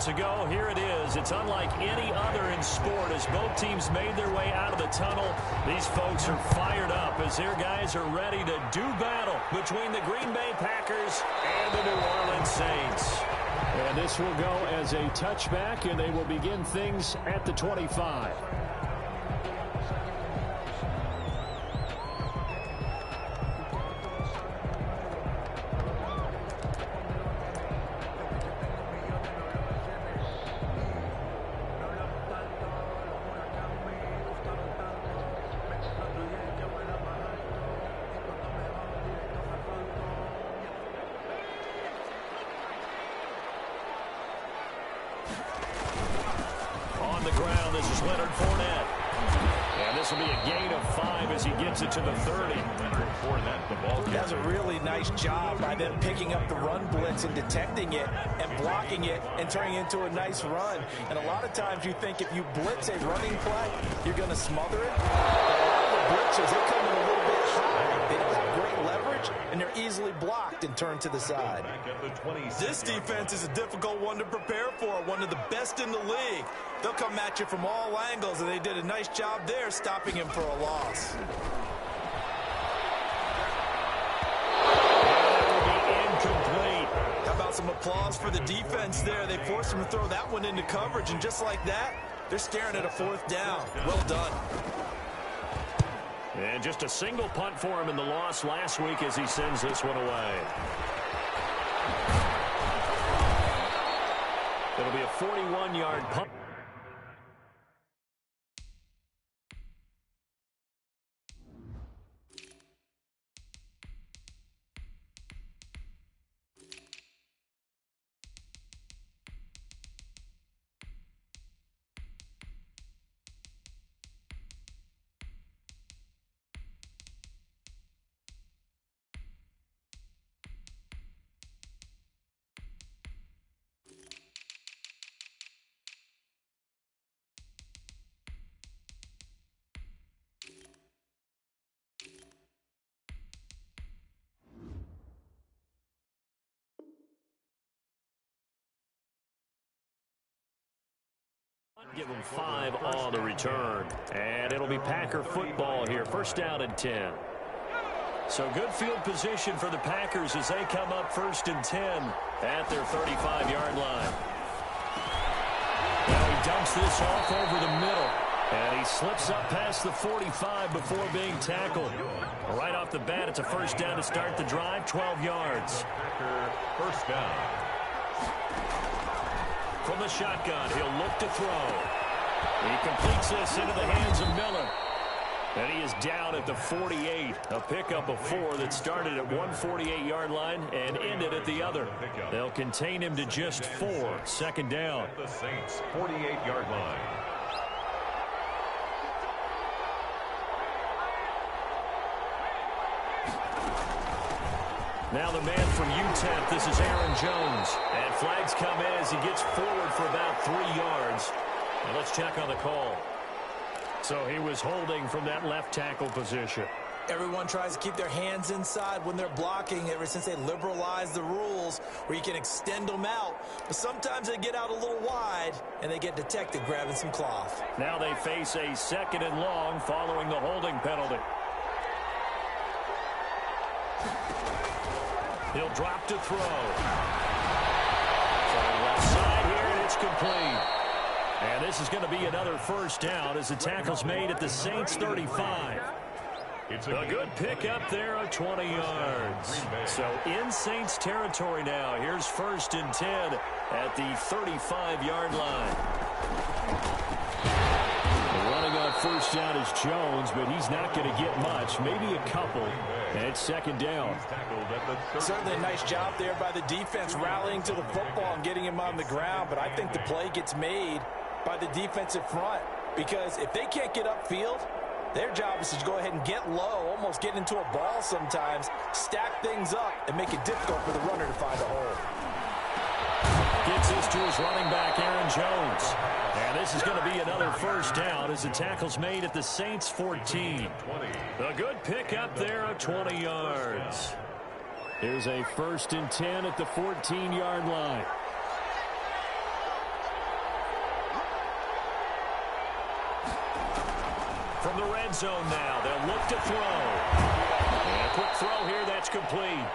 to go. Here it is. It's unlike any other in sport as both teams made their way out of the tunnel. These folks are fired up as their guys are ready to do battle between the Green Bay Packers and the New Orleans Saints. And this will go as a touchback, and they will begin things at the 25. It to the 30. That's a really nice job by them picking up the run blitz and detecting it and blocking it and turning it into a nice run. And a lot of times you think if you blitz a running play, you're going to smother it. But a lot of the blitzers, they come in a little bit high. They don't have great leverage, and they're easily blocked and turned to the side. This defense is a difficult one to prepare for, one of the best in the league. They'll come at you from all angles, and they did a nice job there stopping him for a loss. How about some applause for the defense there? They forced him to throw that one into coverage, and just like that, they're staring at a fourth down. Well done. And just a single punt for him in the loss last week as he sends this one away. It'll be a 41-yard punt. Give them 5 on the return. And it'll be Packer football here. First down and 10. So good field position for the Packers as they come up 1st and 10 at their 35-yard line. Now he dumps this off over the middle. And he slips up past the 45 before being tackled. Right off the bat, it's a first down to start the drive, 12 yards. First down. From the shotgun, he'll look to throw. He completes this into the hands of Miller. And he is down at the 48. A pickup of 4 that started at one 48-yard line and ended at the other. They'll contain him to just 4. Second down. The Saints' 48-yard line. Now the man from UTEP, this is Aaron Jones. And flags come in as he gets forward for about 3 yards. Now let's check on the call. So he was holding from that left tackle position. Everyone tries to keep their hands inside when they're blocking ever since they liberalized the rules where you can extend them out. But sometimes they get out a little wide and they get detected grabbing some cloth. Now they face a 2nd and long following the holding penalty. He'll drop to throw. So left side here, and it's complete. And this is going to be another first down as the tackle's made at the Saints' 35. It's a good pickup there of 20 yards. So in Saints territory now. Here's 1st and 10 at the 35-yard line. Running on first down is Jones, but he's not going to get much. Maybe a couple. And it's 2nd down. Certainly a nice job there by the defense rallying to the football and getting him on the ground. But I think the play gets made by the defensive front. Because if they can't get upfield, their job is to go ahead and get low, almost get into a ball sometimes, stack things up, and make it difficult for the runner to find a hole. Gets this to his running back, Aaron Jones. And this is going to be another first down as the tackle's made at the Saints' 14. A good pickup there of 20 yards. Here's a 1st and 10 at the 14-yard line. from the red zone now. They'll look to throw. And a quick throw here. That's complete.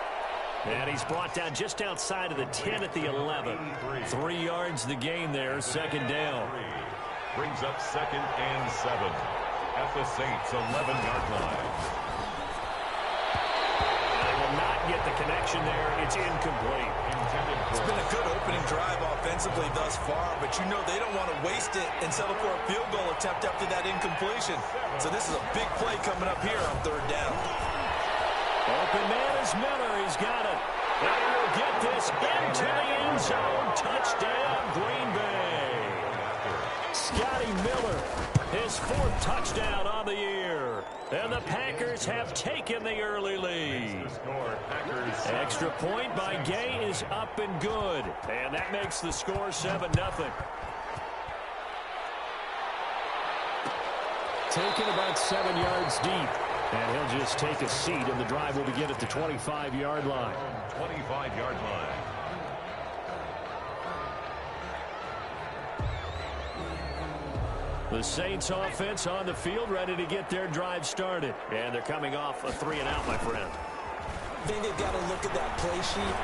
And he's brought down just outside of the 10 at the 11. 3 yards the gain there, second down. Brings up 2nd and 7 at the Saints' 11-yard line. They will not get the connection there. It's incomplete. It's been a good opening drive offensively thus far, but you know they don't want to waste it and settle for a field goal attempt after that incompletion. So this is a big play coming up here on 3rd down. Open man is Miller. He's got it. And he will get this into the end zone. Touchdown, Green Bay. Scotty Miller, his 4th touchdown on the year. And the Packers have taken the early lead. Extra point by Gay is up and good. And that makes the score 7-0. Taken about 7 yards deep. And he'll just take a seat, and the drive will begin at the 25-yard line. 25-yard line. The Saints offense on the field, ready to get their drive started. And they're coming off a 3-and-out, my friend. I think they've got to look at that play sheet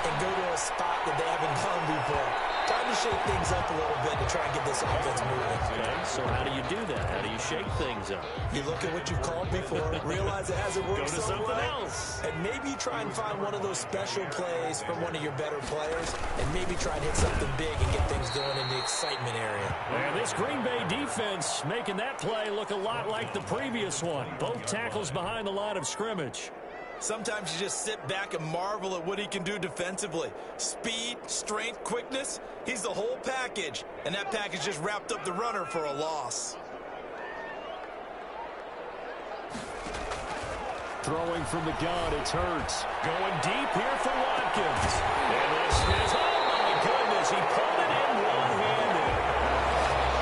and go to a spot that they haven't gone before. Time to shake things up a little bit to try and get this offense moving. Okay, so how do you do that? How do you shake things up? You look at what you've called before, realize it hasn't worked Go to so something well, else. and maybe try and find one of those special plays from one of your better players, and maybe try and hit something big and get things going in the excitement area. And this Green Bay defense making that play look a lot like the previous one. Both tackles behind the line of scrimmage. Sometimes you just sit back and marvel at what he can do defensively. Speed, strength, quickness, he's the whole package. And that package just wrapped up the runner for a loss. Throwing from the gun, it's Hurts. Going deep here for Watkins. And this is, oh my goodness, he pulled it in one-handed.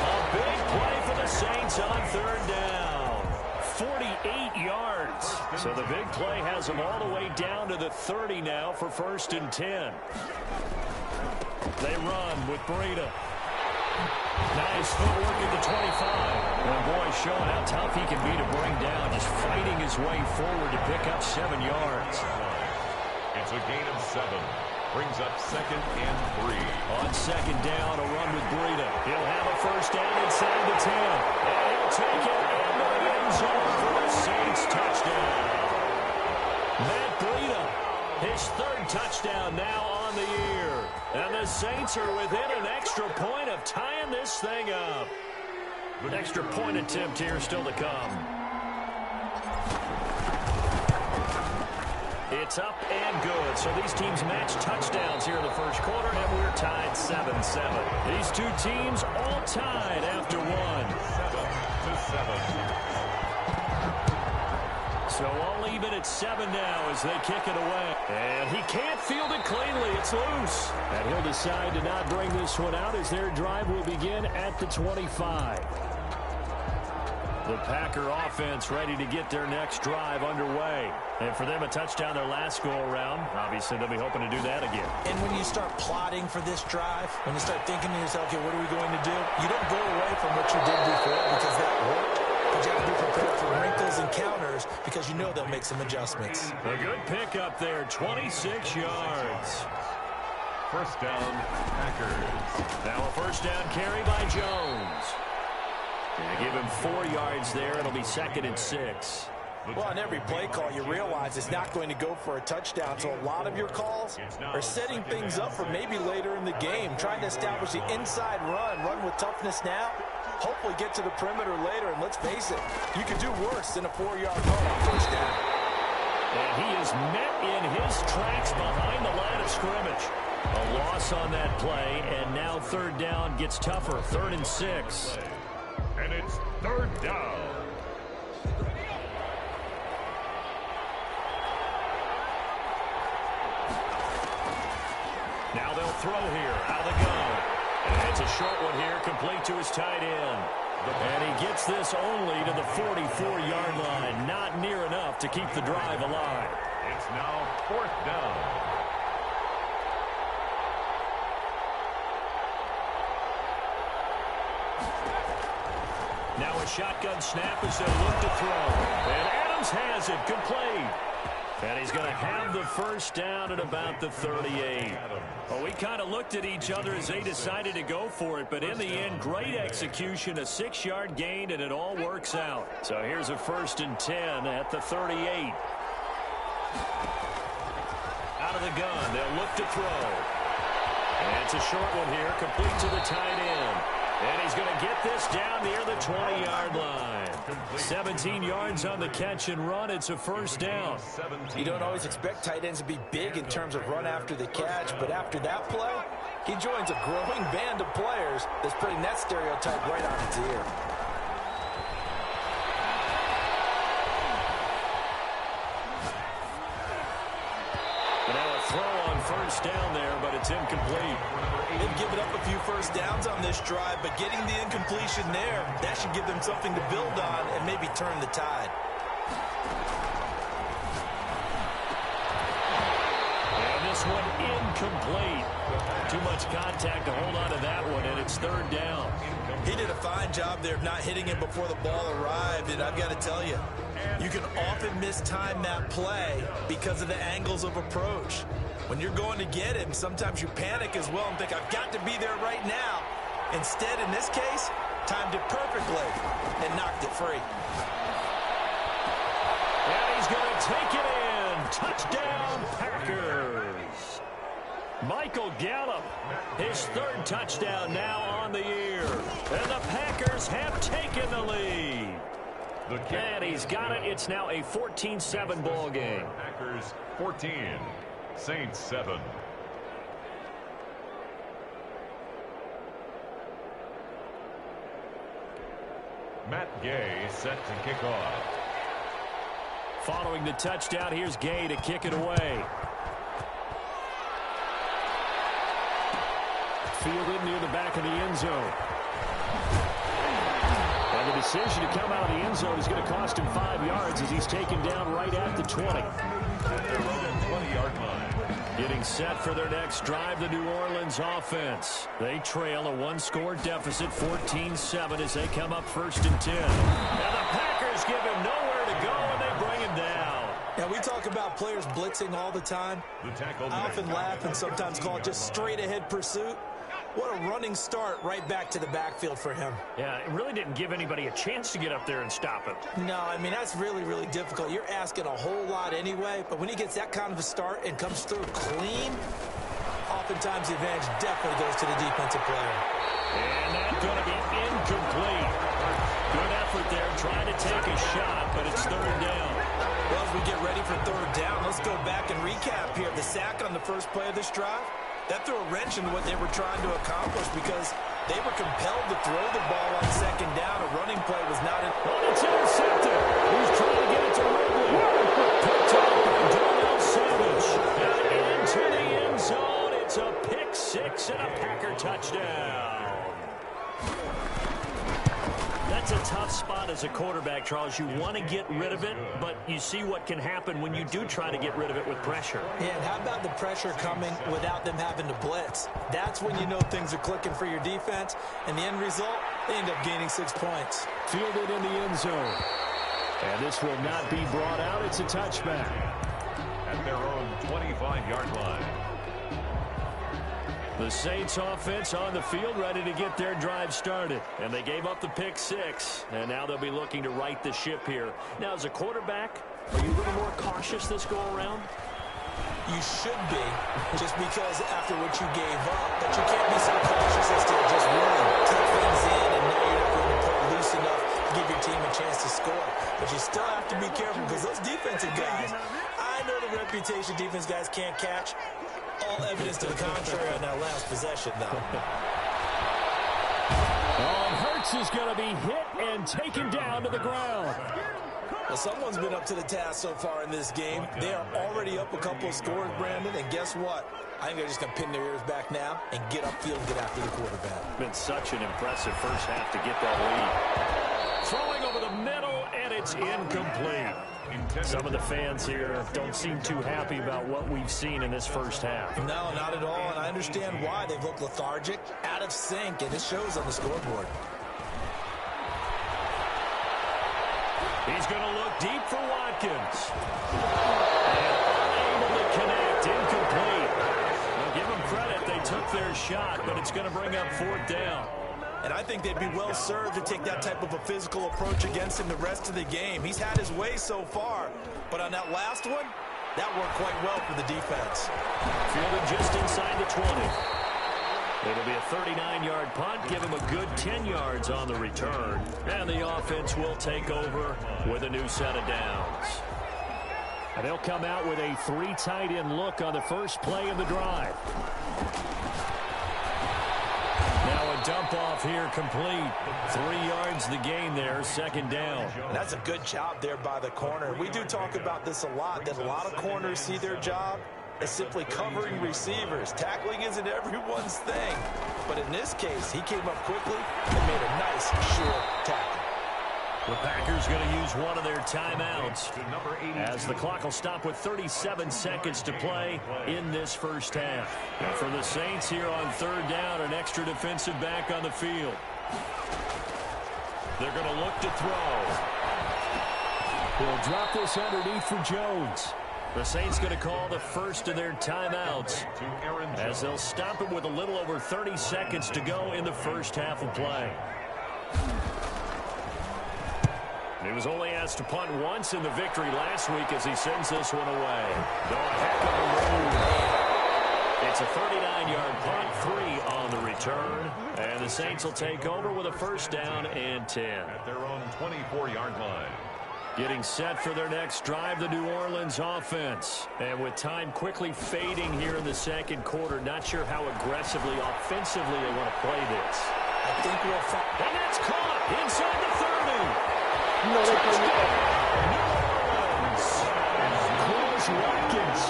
A big play for the Saints on 3rd down. 48 yards. So the big play has them all the way down to the 30 now for 1st and 10. They run with Breida. Nice footwork at the 25. And boy, showing how tough he can be to bring down, just fighting his way forward to pick up 7 yards. It's a gain of 7. Brings up 2nd and 3. On 2nd down, a run with Breida. He'll have a 1st down inside the 10. And he'll take it into the end zone for the Saints touchdown. Matt Breida, his 3rd touchdown now on the year. And the Saints are within an extra point of tying this thing up. An extra point attempt here still to come. It's up and good. So these teams match touchdowns here in the 1st quarter, and we're tied 7-7. These two teams all tied after 1. 7-7. So all even at 7 now as they kick it away. And he can't field it cleanly. It's loose. And he'll decide to not bring this one out as their drive will begin at the 25. The Packer offense ready to get their next drive underway. And for them, a touchdown their last go-around. Obviously, they'll be hoping to do that again. And when you start plotting for this drive, when you start thinking to yourself, okay, what are we going to do? You don't go away from what you did before because that worked. But you have to be prepared for wrinkles and counters because you know they'll make some adjustments. A good pickup there, 26 yards. 1st down, Packers. Now a 1st down carry by Jones. They give him 4 yards there. It'll be 2nd and 6. Well, on every play call, you realize it's not going to go for a touchdown. So a lot of your calls are setting things up for maybe later in the game, trying to establish the inside run with toughness now, hopefully get to the perimeter later. And let's face it, you could do worse than a 4-yard run on 1st down. And he is met in his tracks behind the line of scrimmage. A loss on that play, and now 3rd down gets tougher, 3rd and 6. And it's 3rd down. Now they'll throw here, out of the gun. And it's a short one here, complete to his tight end. And he gets this only to the 44-yard line. Not near enough to keep the drive alive. It's now 4th down. Now a shotgun snap as they look to throw. And Adams has it complete. And he's going to have the first down at about the 38. Well, we kind of looked at each other as they decided to go for it. But in the end, great execution, a 6-yard gain, and it all works out. So here's a 1st and 10 at the 38. Out of the gun, they'll look to throw. And it's a short one here, complete to the tight end. And he's going to get this down near the 20-yard line. 17 yards on the catch and run. It's a 1st down. You don't always expect tight ends to be big in terms of run after the catch, but after that play, he joins a growing band of players that's putting that stereotype right on its ear. Now a throw on 1st down there, but it's incomplete. They've given up a few 1st downs on this drive, but getting the incompletion there, that should give them something to build on and maybe turn the tide. And this one incomplete. Too much contact to hold on to that one, and it's 3rd down. He did a fine job there of not hitting it before the ball arrived, and I've got to tell you, you can often mistime that play because of the angles of approach. When you're going to get him, sometimes you panic as well and think, I've got to be there right now. Instead, in this case, timed it perfectly and knocked it free. And he's going to take it in. Touchdown, Packers. Michael Gallup, his 3rd touchdown now on the year. And the Packers have taken the lead. And he's got it. It's now a 14-7 ball game. Packers 14, Saints 7. Matt Gay set to kick off. Following the touchdown, here's Gay to kick it away. Fielded near the back of the end zone. And the decision to come out of the end zone is going to cost him 5 yards as he's taken down right at the 20. At their own 20-yard line. Getting set for their next drive, the New Orleans offense. They trail a 1-score deficit, 14-7, as they come up 1st and 10. And the Packers give him nowhere to go, and they bring him down. Now, we talk about players blitzing all the time. I often laugh and sometimes call it just straight-ahead pursuit. What a running start right back to the backfield for him. Yeah, it really didn't give anybody a chance to get up there and stop him. No, I mean, that's really, really difficult. You're asking a whole lot anyway, but when he gets that kind of a start and comes through clean, oftentimes the advantage definitely goes to the defensive player. And that's going to be incomplete. Good effort there, trying to take a shot, but it's 3rd down. Well, as we get ready for 3rd down, let's go back and recap here. The sack on the first play of this drive, that threw a wrench into what they were trying to accomplish because they were compelled to throw the ball on 2nd down. A running play was not in. Oh, it's intercepted. He's trying to get it to Ridley. Picked up by Darnell Savage. And into the end zone. It's a pick 6 and a Packer touchdown. That's a tough spot as a quarterback, Charles. You want to get rid of it, but you see what can happen when you do try to get rid of it with pressure. Yeah, and how about the pressure coming without them having to blitz? That's when you know things are clicking for your defense, and the end result, they end up gaining 6 points. Fielded in the end zone. And this will not be brought out. It's a touchback. At their own 25-yard line. The Saints offense on the field, ready to get their drive started. And they gave up the pick 6. And now they'll be looking to right the ship here. Now, as a quarterback, are you a little more cautious this go-around? You should be, just because after what you gave up. But you can't be so cautious as to just really take things in and know you're not going to play loose enough to give your team a chance to score. But you still have to be careful because those defensive guys, I know the reputation defense guys can't catch. All evidence to the contrary on that last possession, though. Oh, and Hurts is going to be hit and taken down to the ground. Well, someone's been up to the task so far in this game. They are already up a couple of scores, Brandon, and guess what? I think they're just going to pin their ears back now and get upfield and get after the quarterback. Been such an impressive first half to get that lead. Throwing over the middle, and it's incomplete. Some of the fans here don't seem too happy about what we've seen in this first half. No, not at all, and I understand why. They've looked lethargic, out of sync, and it shows on the scoreboard. He's going to look deep for Watkins. And unable to connect. Incomplete. Well, give them credit. They took their shot, but it's going to bring up 4th down. And I think they'd be well served to take that type of a physical approach against him the rest of the game. He's had his way so far, but on that last one, that worked quite well for the defense. Fielded just inside the 20. It'll be a 39-yard punt. Give him a good 10 yards on the return. And the offense will take over with a new set of downs. And they'll come out with a 3 tight end look on the first play of the drive. Now a dump off here complete. 3 yards the gain there, 2nd down. And that's a good job there by the corner. We do talk about this a lot, that a lot of corners see their job as simply covering receivers. Tackling isn't everyone's thing. But in this case, he came up quickly and made a nice, sure tackle. The Packers going to use one of their timeouts as the clock will stop with 37 seconds to play in this first half. And for the Saints here on 3rd down, an extra defensive back on the field. They're going to look to throw. They'll drop this underneath for Jones. The Saints going to call the first of their timeouts as they'll stop it with a little over 30 seconds to go in the first half of play. He was only asked to punt once in the victory last week as he sends this one away. Though a heck of a move. It's a 39-yard punt, 3 on the return. And the Saints will take over with a 1st down and 10. At their own 24-yard line. Getting set for their next drive, the New Orleans offense. And with time quickly fading here in the 2nd quarter, not sure how aggressively, offensively they want to play this. I think we'll find. And that's caught inside the 30. No, they play New Orleans. Chris Watkins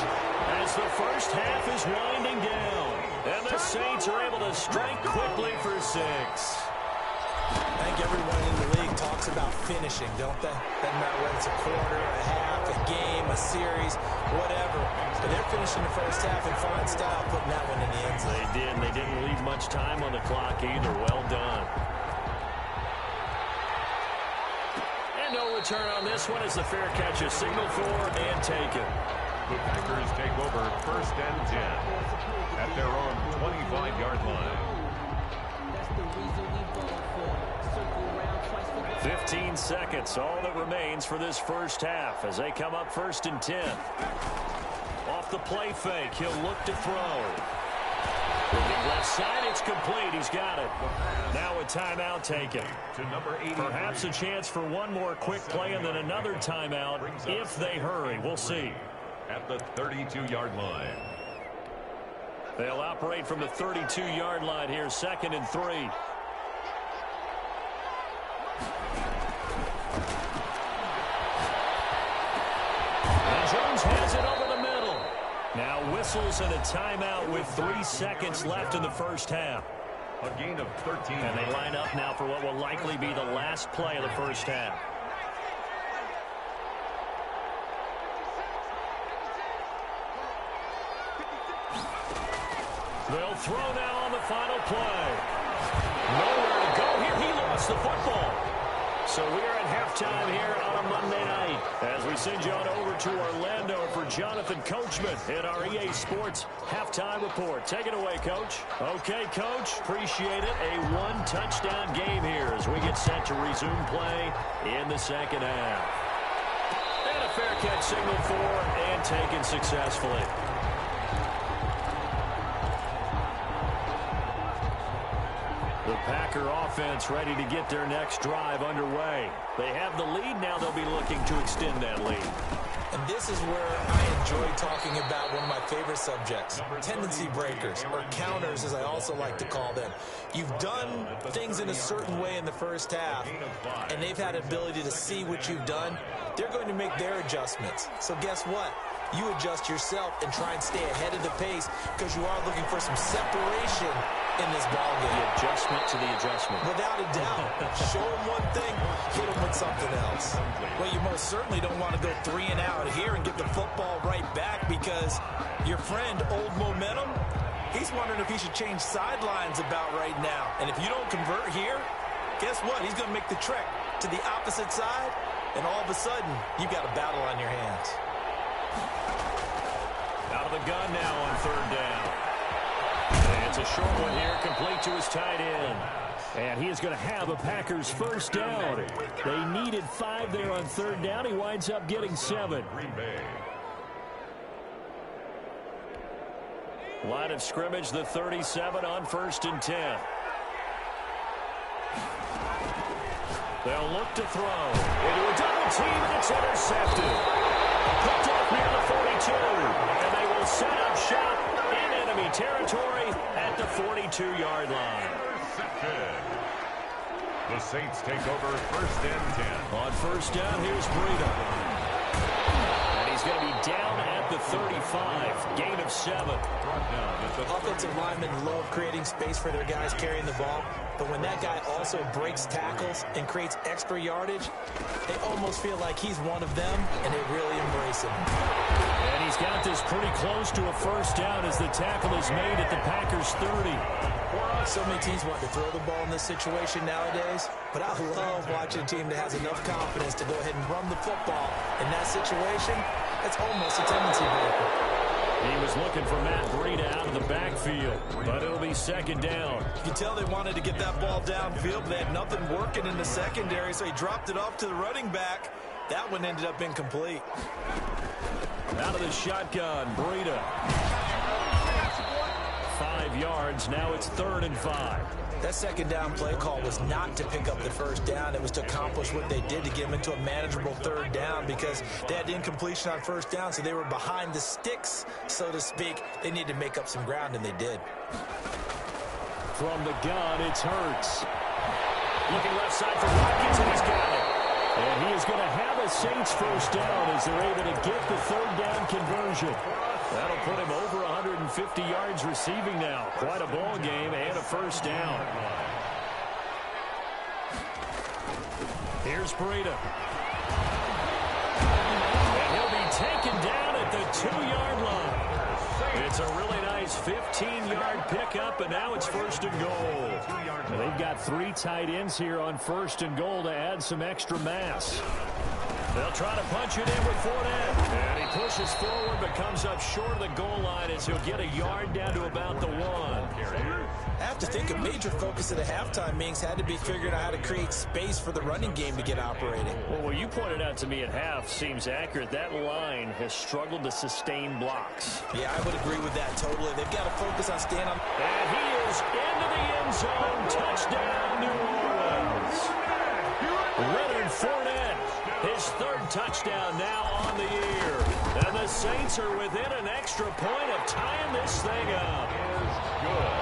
as the first half is winding down. And the Saints are able to strike quickly for 6. I think everyone in the league talks about finishing, don't they? Doesn't matter whether it's a quarter, a half, a game, a series, whatever. But they're finishing the first half in fine style, putting that one in the end zone. They did. They didn't leave much time on the clock either. Well done. And no return on this one as the fair catch is signaled for and taken. The Packers take over 1st and 10 at their own 25-yard line. 15 seconds, all that remains for this first half as they come up 1st and 10. Off the play fake, he'll look to throw. Looking left side, it's complete. He's got it. Now a timeout taken. Perhaps a chance for one more quick play and then another timeout if they hurry. We'll see. At the 32-yard line. They'll operate from the 32-yard line here, 2nd and 3. Jones has it over the middle. Now whistles and a timeout with 3 seconds left in the first half. A gain of 13. And they line up now for what will likely be the last play of the first half. They'll throw now on the final play. Nowhere to go here. He lost the football. So we're at halftime here on a Monday night as we send you on over to Orlando for Jonathan Coachman in our EA Sports Halftime Report. Take it away, Coach. Okay, Coach. Appreciate it. A 1-touchdown game here as we get set to resume play in the second half. And a fair catch signaled for and taken successfully. The Packer offense ready to get their next drive underway. They have the lead. Now they'll be looking to extend that lead. And this is where I enjoy talking about one of my favorite subjects, tendency breakers, or counters as I also like to call them. You've done things in a certain way in the first half, and they've had ability to see what you've done. They're going to make their adjustments. So guess what? You adjust yourself and try and stay ahead of the pace because you are looking for some separation in this ballgame. The adjustment to the adjustment. Without a doubt. Show them one thing, hit them with something else. Well, you most certainly don't want to go 3 and out here and get the football right back because your friend, Old Momentum, he's wondering if he should change sidelines about right now. And if you don't convert here, guess what? He's going to make the trek to the opposite side and all of a sudden, you've got a battle on your hands. Out of the gun now on third down. And it's a short one here, complete to his tight end. And he is going to have a Packers first down. They needed 5 there on third down. He winds up getting 7. Line of scrimmage, the 37 on 1st and 10. They'll look to throw. Into a double team, and it's intercepted. Picked off near the 42. And they will set up shop in enemy territory at the 42-yard line. The Saints take over 1st and 10. On first down, here's Breida. And he's going to be down at the 35. Gain of 7. Offensive linemen love creating space for their guys carrying the ball. But when that guy also breaks tackles and creates extra yardage, they almost feel like he's one of them, and they really embrace him. And he's got this pretty close to a first down as the tackle is made at the Packers' 30. So many teams want to throw the ball in this situation nowadays, but I love watching a team that has enough confidence to go ahead and run the football. In that situation, it's almost a tendency breaker. He was looking for Matt Breida out of the backfield, but it'll be second down. You can tell they wanted to get that ball downfield, but they had nothing working in the secondary, so he dropped it off to the running back. That one ended up incomplete. Out of the shotgun, Breida. 5 yards, now it's 3rd and 5. That second down play call was not to pick up the first down. It was to accomplish what they did to get them into a manageable 3rd down because they had incompletion on first down, so they were behind the sticks, so to speak. They needed to make up some ground, and they did. From the gun, it's Hurts. Looking left side for Watkins, and he's got it. And he is going to have a Saints first down as they're able to get the 3rd down conversion. That'll put him over 150 yards receiving now. Quite a ball game and a first down. Here's Breida. And he'll be taken down at the 2-yard line. It's a really nice 15-yard pickup, and now it's 1st and goal. They've got 3 tight ends here on 1st and goal to add some extra mass. They'll try to punch it in with Fournette. And he pushes forward but comes up short of the goal line as he'll get a yard down to about the 1. I have to think a major focus of the halftime meetings had to be figuring out how to create space for the running game to get operating. Well, what you pointed out to me at half seems accurate. That line has struggled to sustain blocks. Yeah, I would agree with that totally. They've got to focus on staying on. And he is into the end zone. Touchdown, New Orleans. Leonard Fournette, his 3rd touchdown now on the year. And the Saints are within an extra point of tying this thing up.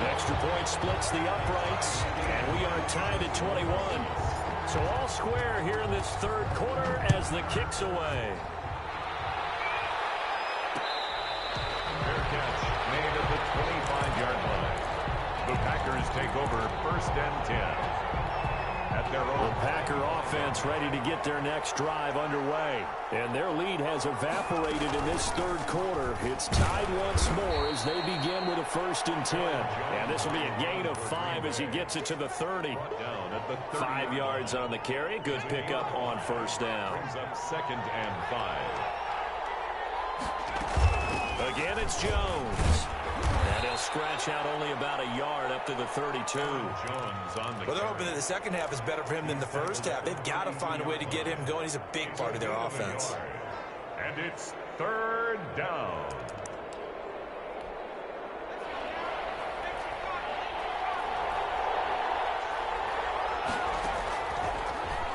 Extra point splits the uprights, and we are tied at 21. So all square here in this 3rd quarter as the kick's away. Fair catch made at the 25-yard line. The Packers take over 1st and 10. At their own. The Packer offense ready to get their next drive underway. And their lead has evaporated in this 3rd quarter. It's tied once more as they begin with a 1st and 10. And this will be a gain of 5 as he gets it to the 30. 5 yards on the carry. Good pickup on 1st down. Brings up 2nd and 5. Again, it's Jones. And he'll scratch out only about a yard up to the 32. Jones on the Well, they're hoping that the second half is better for him than the first half. They've got to find a way to get him going. He's a big part of their offense. And it's 3rd down.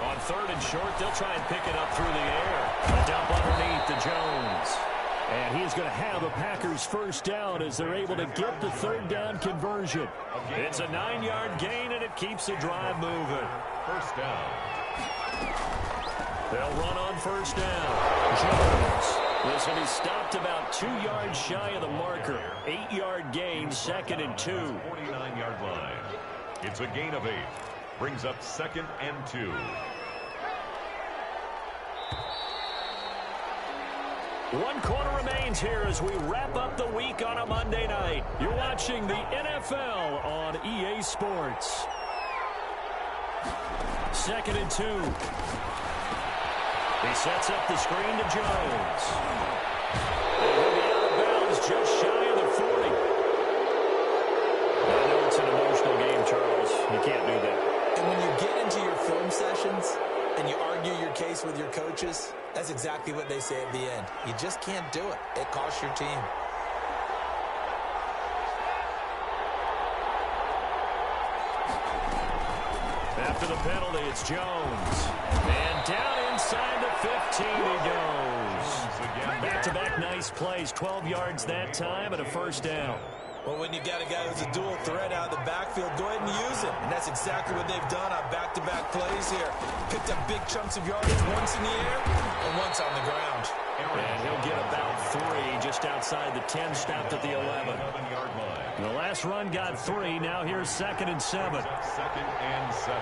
On 3rd and short, they'll try and pick it up through the air. A dump underneath to Jones. And he's going to have a Packers first down as they're able to get the 3rd down conversion. It's a 9-yard gain, and it keeps the drive moving. 1st down. They'll run on 1st down. Jones. Listen, he stopped about 2 yards shy of the marker. 8-yard gain, 2nd and 2. 49-yard line. It's a gain of 8. Brings up 2nd and 2. One quarter remains here as we wrap up the week on a Monday night. You're watching the NFL on EA Sports. 2nd and 2. He sets up the screen to Jones. And he'll be out of bounds just shy of the 40. I know it's an emotional game, Charles. You can't do that. And when you get into your film sessions and you argue your case with your coaches, that's exactly what they say at the end. You just can't do it. It costs your team. After the penalty, it's Jones. And down inside the 15 he goes. Back-to-back nice plays. 12 yards that time and a first down. Well, when you got a guy who's a dual threat out of the backfield, go ahead and use him. And that's exactly what they've done on back-to-back plays here. Picked up big chunks of yardage, once in the air and once on the ground. And he'll get about 3 just outside the 10, stopped at the 11. The last run got 3. Now here's 2nd and 7. 2nd and 7.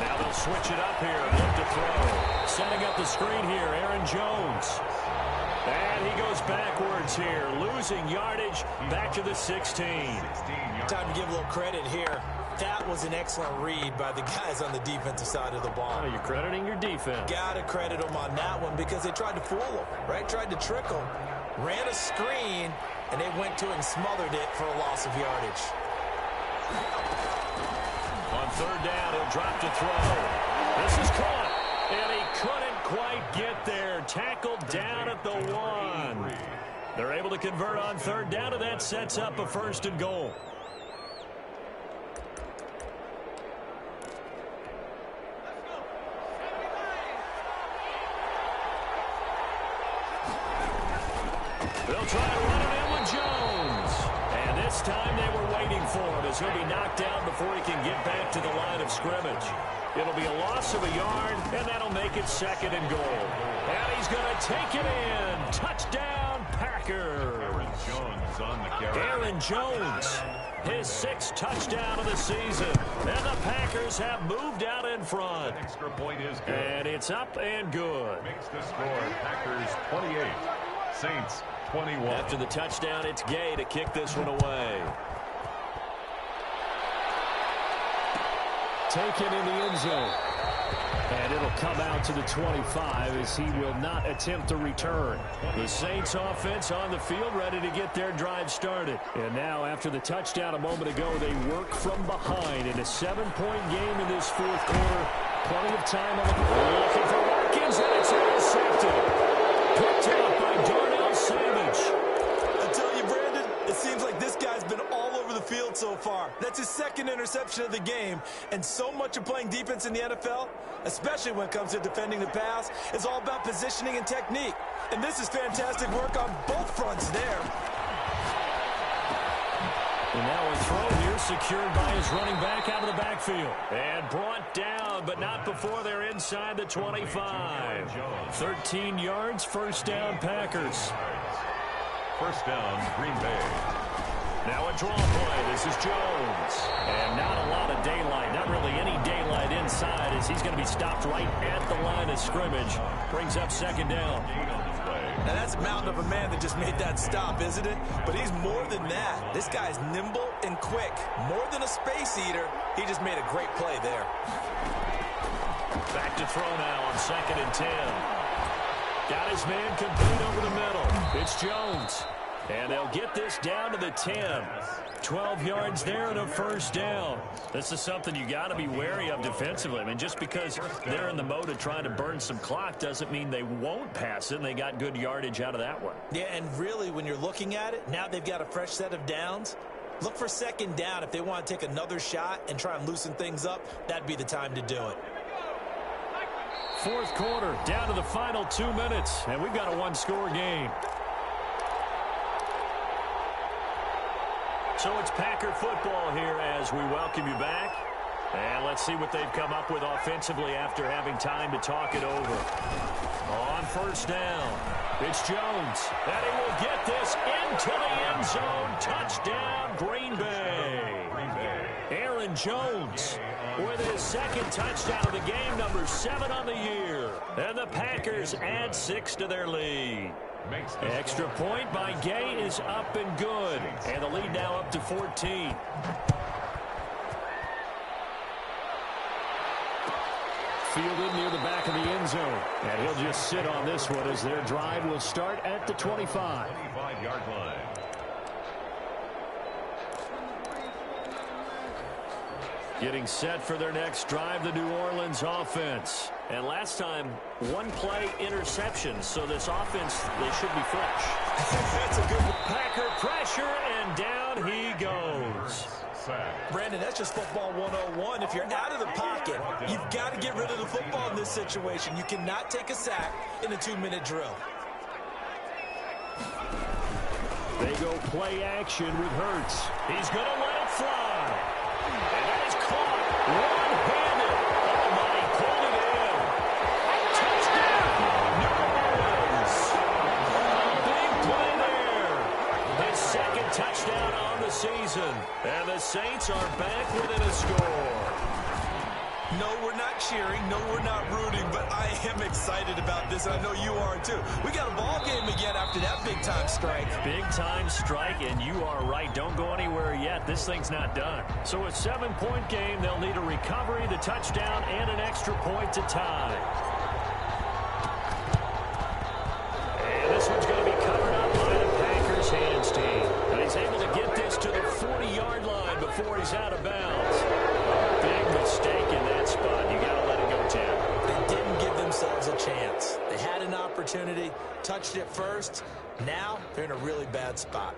Now they'll switch it up here and look to throw. Setting up the screen here, Aaron Jones. And he goes backwards here, losing yardage back to the 16. Time to give a little credit here. That was an excellent read by the guys on the defensive side of the ball. Oh, you're crediting your defense. Got to credit them on that one because they tried to fool him, right? Tried to trick him. Ran a screen, and they went to and smothered it for a loss of yardage. On 3rd down, he'll drop to throw. This is caught. And he couldn't quite get there. Tackled down at the 1. They're able to convert on 3rd down, and that sets up a 1st and goal. They'll try to run it in with Jones. And this time they were waiting for him as he'll be knocked down before he can get back to the line of scrimmage. It'll be a loss of a yard, and that'll make it 2nd and goal. And he's going to take it in. Touchdown, Packers. Aaron Jones on the carry. Aaron Jones, his 6th touchdown of the season. And the Packers have moved out in front. Extra point is good. And it's up and good. Makes the score Packers 28, Saints 21. After the touchdown, it's Gay to kick this one away. Taken in the end zone. And it'll come out to the 25 as he will not attempt to return. The Saints offense on the field ready to get their drive started. And now after the touchdown a moment ago, they work from behind in a 7-point game in this 4th quarter. Plenty of time on the ball. Looking for Watkins, and it's intercepted. Picked up by Darnell Savage. I tell you, Brandon, it seems like this guy's been all over the field so far. That's his 2nd interception of the game. And so much of playing defense in the NFL, especially when it comes to defending the pass, is all about positioning and technique. And this is fantastic work on both fronts there. And now a throw here secured by his running back out of the backfield. And brought down, but not before they're inside the 25. 13 yards, 1st down, Packers. 1st down, Green Bay. Now a draw play. This is Jones. And not a lot of daylight. Not really any daylight inside as he's going to be stopped right at the line of scrimmage. Brings up 2nd down. Now that's a mountain of a man that just made that stop, isn't it? But he's more than that. This guy's nimble and quick. More than a space eater. He just made a great play there. Back to throw now on 2nd and 10. Got his man complete over the middle. It's Jones. And they'll get this down to the 10. 12 yards there and a 1st down. This is something you got to be wary of defensively. I mean, just because they're in the mode of trying to burn some clock doesn't mean they won't pass it. And they got good yardage out of that one. Yeah, and really, when you're looking at it, now they've got a fresh set of downs. Look for 2nd down. If they want to take another shot and try and loosen things up, that'd be the time to do it. 4th quarter, down to the final 2 minutes. And we've got a 1-score game. So it's Packer football here as we welcome you back. And let's see what they've come up with offensively after having time to talk it over. On 1st down, it's Jones. And he will get this into the end zone. Touchdown, Green Bay. Aaron Jones with his 2nd touchdown of the game, number 7 on the year. And the Packers add 6 to their lead. Extra point by Gay is up and good. And the lead now up to 14. fielded near the back of the end zone. And he'll just sit on this one as their drive will start at the 25. 25-yard line. Getting set for their next drive, the New Orleans offense. And last time, one play interception. So this offense, they should be fresh. That's a good one. Packer pressure, and down he goes. Brandon, that's just football 101. If you're out of the pocket, you've got to get rid of the football in this situation. You cannot take a sack in a 2-minute drill. They go play action with Hurts. He's going to let it fly. And that is caught one-handed. Oh, my, he pulled it in. Touchdown, New Orleans. A big play there. His second touchdown on the season. And the Saints are back within a score. No, we're not cheering. No, we're not rooting. But I am excited about this, and I know you are too. We got a ball game again after that big-time strike. Big-time strike, and you are right. Don't go anywhere yet. This thing's not done. So a 7-point game. They'll need a recovery, the touchdown, and an extra point to tie. And this one's going to be covered up by the Packers hands team. And he's able to get this to the 40-yard line before he's out of bounds. Big mistake in that spot. You got to let it go, Tim. They didn't give themselves a chance. They had an opportunity, touched it first. Now they're in a really bad spot.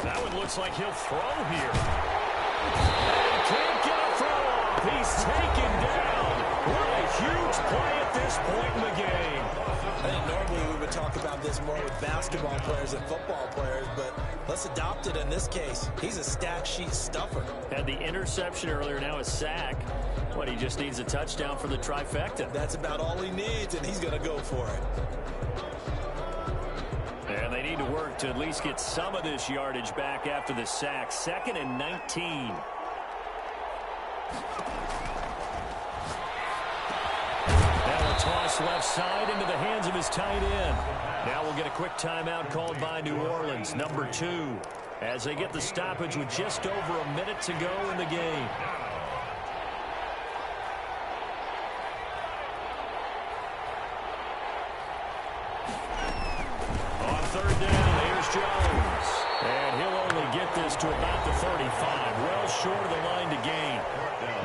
That one looks like he'll throw here. And he can't get a throw off. He's taken down. What a huge play at this point in the game. I think normally we would talk about this more with basketball players than football players, but let's adopt it in this case. He's a stat sheet stuffer. Had the interception earlier, now a sack. What, he just needs a touchdown for the trifecta. That's about all he needs, and he's going to go for it. And they need to work to at least get some of this yardage back after the sack. 2nd and 19. Now a toss left side into the hands of his tight end. Now we'll get a quick timeout called by New Orleans, number 2, as they get the stoppage with just over a minute to go in the game. Third down, here's Jones. And he'll only get this to about the 35, well short of the line to gain.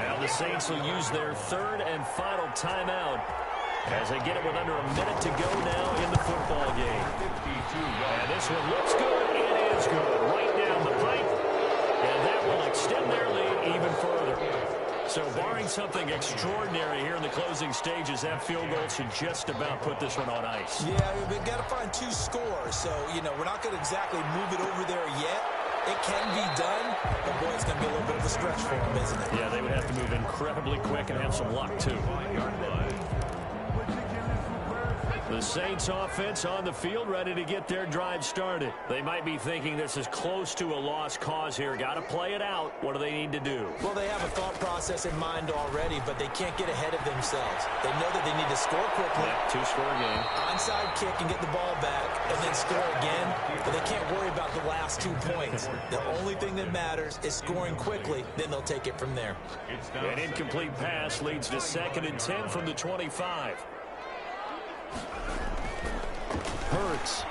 Now the Saints will use their third and final timeout as they get it with under a minute to go now in the football game. And this one looks good. It is good. Right down the pipe. And that will extend their lead even further. So barring something extraordinary here in the closing stages, that field goal should just about put this one on ice. Yeah, we've got to find 2 scores. So, we're not going to exactly move it over there yet. It can be done, but boy, it's going to be a little bit of a stretch for them, isn't it? Yeah, they would have to move incredibly quick and have some luck, too. The Saints offense on the field ready to get their drive started. They might be thinking this is close to a lost cause here. Got to play it out. What do they need to do? Well, they have a thought process in mind already, but they can't get ahead of themselves. They know that they need to score quickly. Yeah, 2-score game. Onside kick and get the ball back and then score again, but they can't worry about the last 2 points. The only thing that matters is scoring quickly, then they'll take it from there. An incomplete pass leads to 2nd and 10 from the 25. Hurts.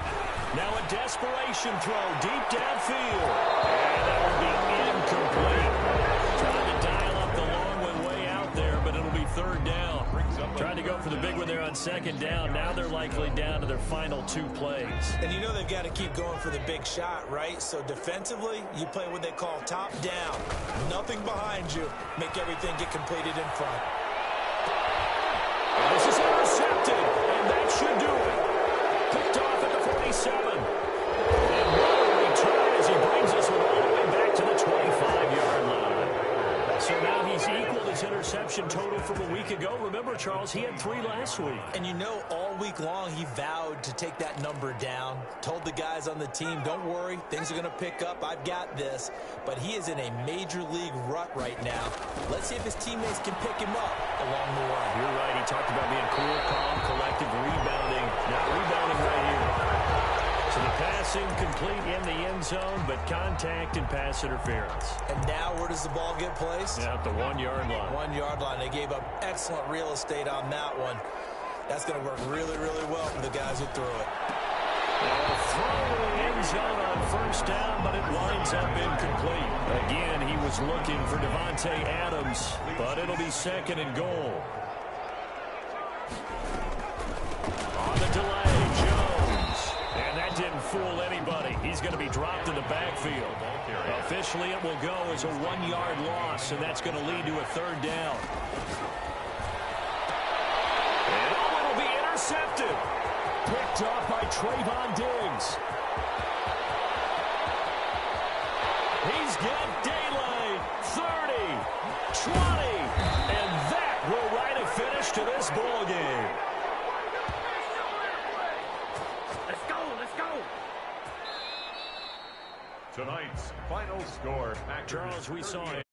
Now a desperation throw deep downfield. And that will be incomplete. Trying to dial up the long one way out there, but it'll be 3rd down. Trying to go for the big one there on 2nd down. Now they're likely down to their final 2 plays. And they've got to keep going for the big shot, right? So defensively, you play what they call top down. Nothing behind you. Make everything get completed in front. And this is intercepted, and that should do it. Picked off at the 47. And what a return as he brings us all the way back to the 25-yard line. So now he's equaled his interception total from a week ago. Remember, Charles, he had 3 last week. And all week long, he vowed to take that number down, told the guys on the team, don't worry, things are going to pick up, I've got this. But he is in a major league rut right now. Let's see if his teammates can pick him up along the way. You're right, he talked about being cool, calm, collective, rebounding. Not rebounding right here. So the pass incomplete in the end zone, but contact and pass interference. And now where does the ball get placed? Yeah, at the 1 yard line. 1 yard line. They gave up excellent real estate on that one. That's going to work really, really well for the guys who threw it. Throw in the end zone on first down, but it winds up incomplete. Again, he was looking for Devontae Adams, but it'll be second and goal. On the delay, Jones. And that didn't fool anybody. He's going to be dropped in the backfield. Officially, it will go as a 1 yard loss, and that's going to lead to a third down. And it'll be intercepted. Picked off by Trayvon Diggs. He's got daylight. 30, 20, and that will write a finish to this ball game. Let's go, let's go. Tonight's final score, Packers. Charles, we saw it.